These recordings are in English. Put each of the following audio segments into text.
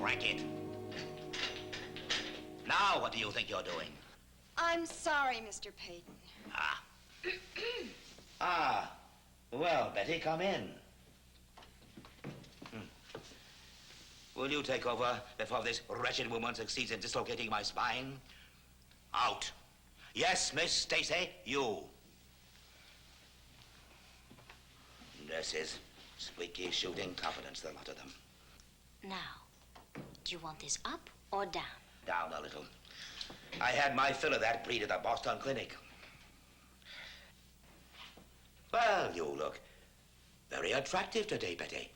crank it. Now, what do you think you're doing? I'm sorry, Mr. Peyton. Well, Betty, come in. Will you take over before this wretched woman succeeds in dislocating my spine? Out. Yes, Miss Stacy, you. Nurses, squeaky shooting confidence, the lot of them. Now, do you want this up or down? Down a little. I had my fill of that breed at the Boston Clinic. Well, you look very attractive today, Betty.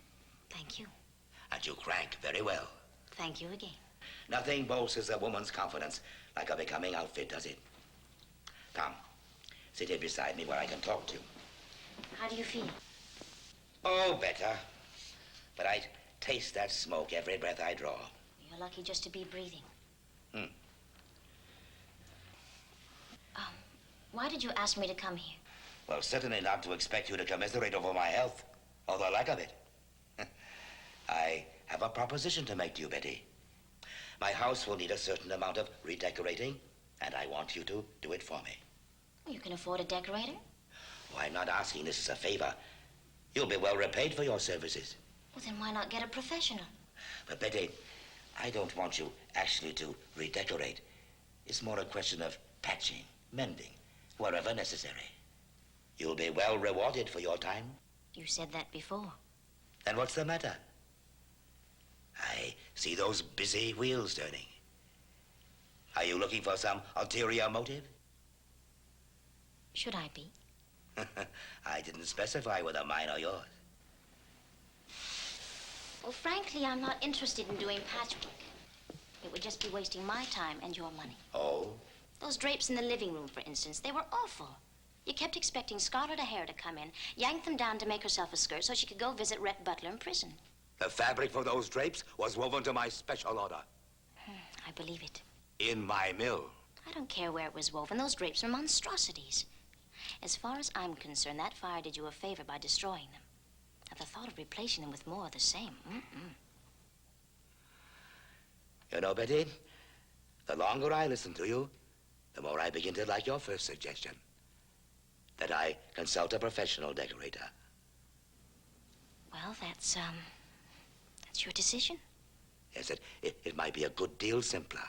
Thank you. And you crank very well. Thank you again. Nothing bolsters a woman's confidence like a becoming outfit, does it? Come, sit here beside me where I can talk to you. How do you feel? Oh, better. But I taste that smoke every breath I draw. You're lucky just to be breathing. Why did you ask me to come here? Well, certainly not to expect you to commiserate over my health, or the lack of it. I have a proposition to make to you, Betty. My house will need a certain amount of redecorating, and I want you to do it for me. You can afford a decorator? Oh, I'm not asking this as a favor. You'll be well repaid for your services. Well, then why not get a professional? But, Betty, I don't want you actually to redecorate. It's more a question of patching, mending, wherever necessary. You'll be well rewarded for your time. You said that before. Then what's the matter? I see those busy wheels turning. Are you looking for some ulterior motive? Should I be? I didn't specify whether mine or yours. Well, frankly, I'm not interested in doing patchwork. It would just be wasting my time and your money. Oh? Those drapes in the living room, for instance, they were awful. You kept expecting Scarlett O'Hara to come in, yank them down to make herself a skirt so she could go visit Rhett Butler in prison. The fabric for those drapes was woven to my special order. I believe it. In my mill. I don't care where it was woven. Those drapes are monstrosities. As far as I'm concerned, that fire did you a favor by destroying them. Now, the thought of replacing them with more of the same, You know, Betty, the longer I listen to you, the more I begin to like your first suggestion. That I consult a professional decorator. Well, that's your decision. Yes, it might be a good deal simpler.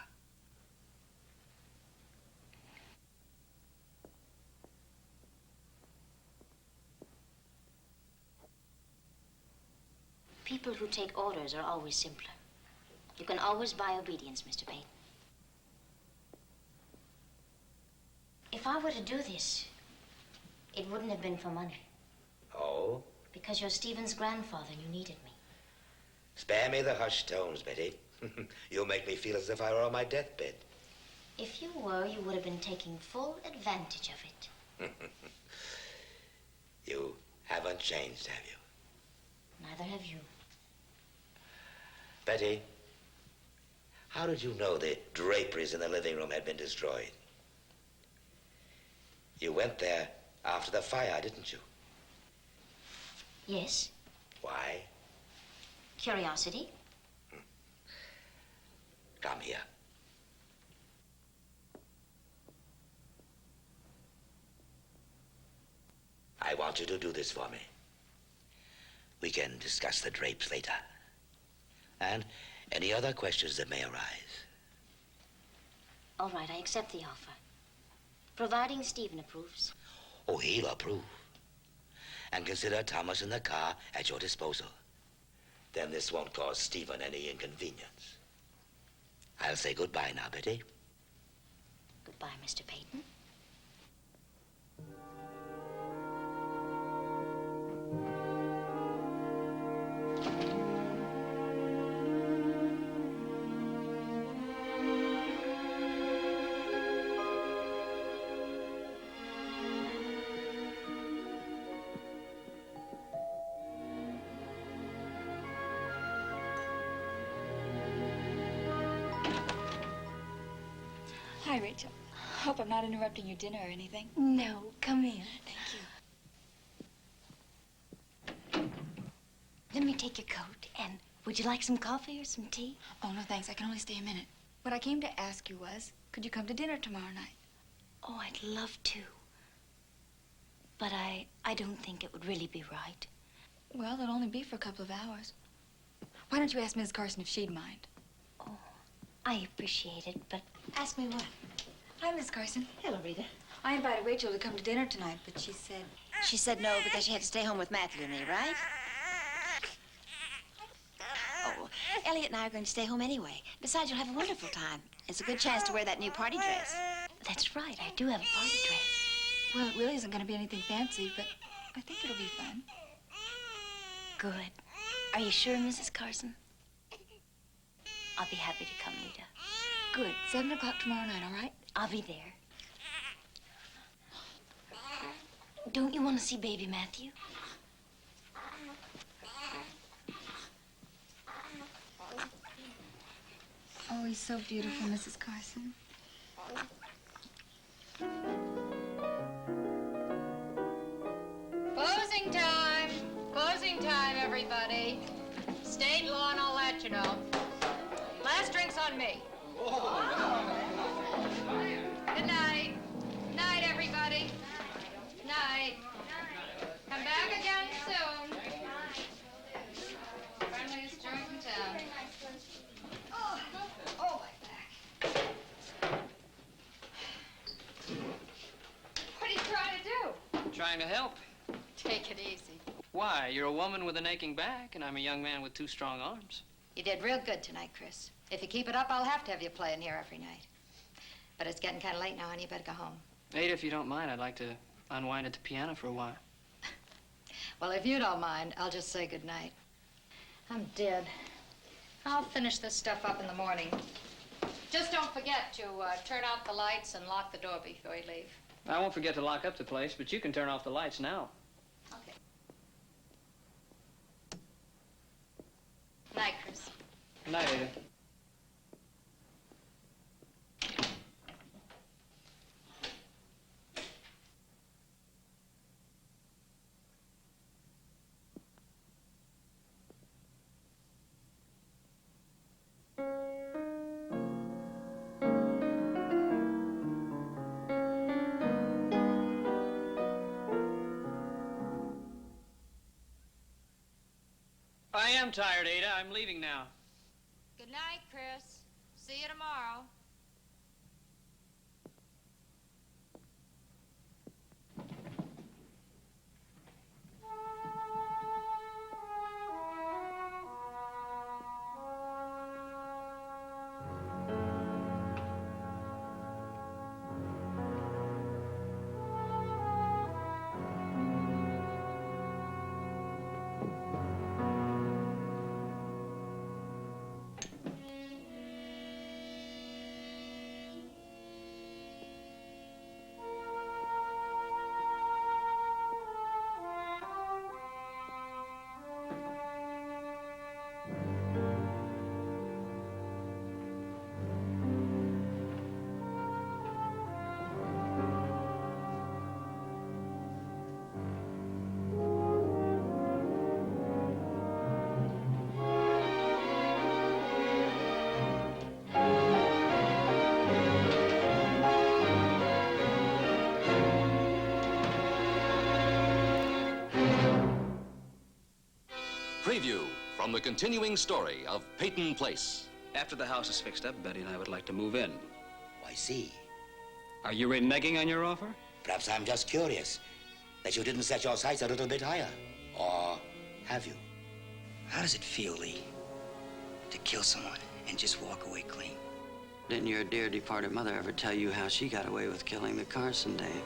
People who take orders are always simpler. You can always buy obedience, Mr. Peyton. If I were to do this, it wouldn't have been for money. Oh? Because you're Stephen's grandfather and you needed me. Spare me the hushed tones, Betty. You'll make me feel as if I were on my deathbed. If you were, you would have been taking full advantage of it. You haven't changed, have you? Neither have you. Betty, how did you know the draperies in the living room had been destroyed? You went there after the fire, didn't you? Yes. Why? Curiosity. Come here. I want you to do this for me. We can discuss the drapes later. And any other questions that may arise. All right, I accept the offer. Providing Stephen approves. Oh, he'll approve. And consider Thomas in the car at your disposal. Then this won't cause Stephen any inconvenience. I'll say goodbye now, Betty. Goodbye, Mr. Peyton. Hi, Rachel. Hope I'm not interrupting your dinner or anything. No, come in. Thank you. Let me take your coat and Would you like some coffee or some tea? Oh, no, thanks. I can only stay a minute. What I came to ask you was, could you come to dinner tomorrow night? Oh, I'd love to. But I don't think it would really be right. Well, it'll only be for a couple of hours. Why don't you ask Mrs. Carson if she'd mind? Oh, I appreciate it, but... Ask me what? Hi, Miss Carson. Hello, Rita. I invited Rachel to come to dinner tonight, but she said... She said no because she had to stay home with Matthew and me, right? Oh, Elliot and I are going to stay home anyway. Besides, you'll have a wonderful time. It's a good chance to wear that new party dress. That's right, I do have a party dress. Well, it really isn't going to be anything fancy, but I think it'll be fun. Good. Are you sure, Mrs. Carson? I'll be happy to come, Rita. Good. 7 o'clock tomorrow night, all right? I'll be there. Don't you want to see baby Matthew? Oh, he's so beautiful, Mrs. Carson. Closing time. Closing time, everybody. State law and all that, you know. Last drink's on me. Good night. Good night, everybody. Good night. Come back again soon. Friendliest joint in town. Oh, my back. What are you trying to do? Trying to help. Take it easy. Why? You're a woman with an aching back, and I'm a young man with 2 strong arms. You did real good tonight, Chris. If you keep it up, I'll have to have you playing here every night. But it's getting kind of late now, honey. You better go home. Ada, if you don't mind, I'd like to unwind at the piano for a while. Well, if you don't mind, I'll just say good night. I'm dead. I'll finish this stuff up in the morning. Just don't forget to turn out the lights and lock the door before you leave. I won't forget to lock up the place, but you can turn off the lights now. Okay. Night, Chris. Good night, Ada. I am tired, Ada. I'm leaving now. Good night, Chris. See you tomorrow. Preview from the continuing story of Peyton Place. After the house is fixed up, Betty and I would like to move in. I see. Are you reneging on your offer? Perhaps I'm just curious that you didn't set your sights a little bit higher. Or have you? How does it feel, Lee, to kill someone and just walk away clean? Didn't your dear departed mother ever tell you how she got away with killing the Carson Dame?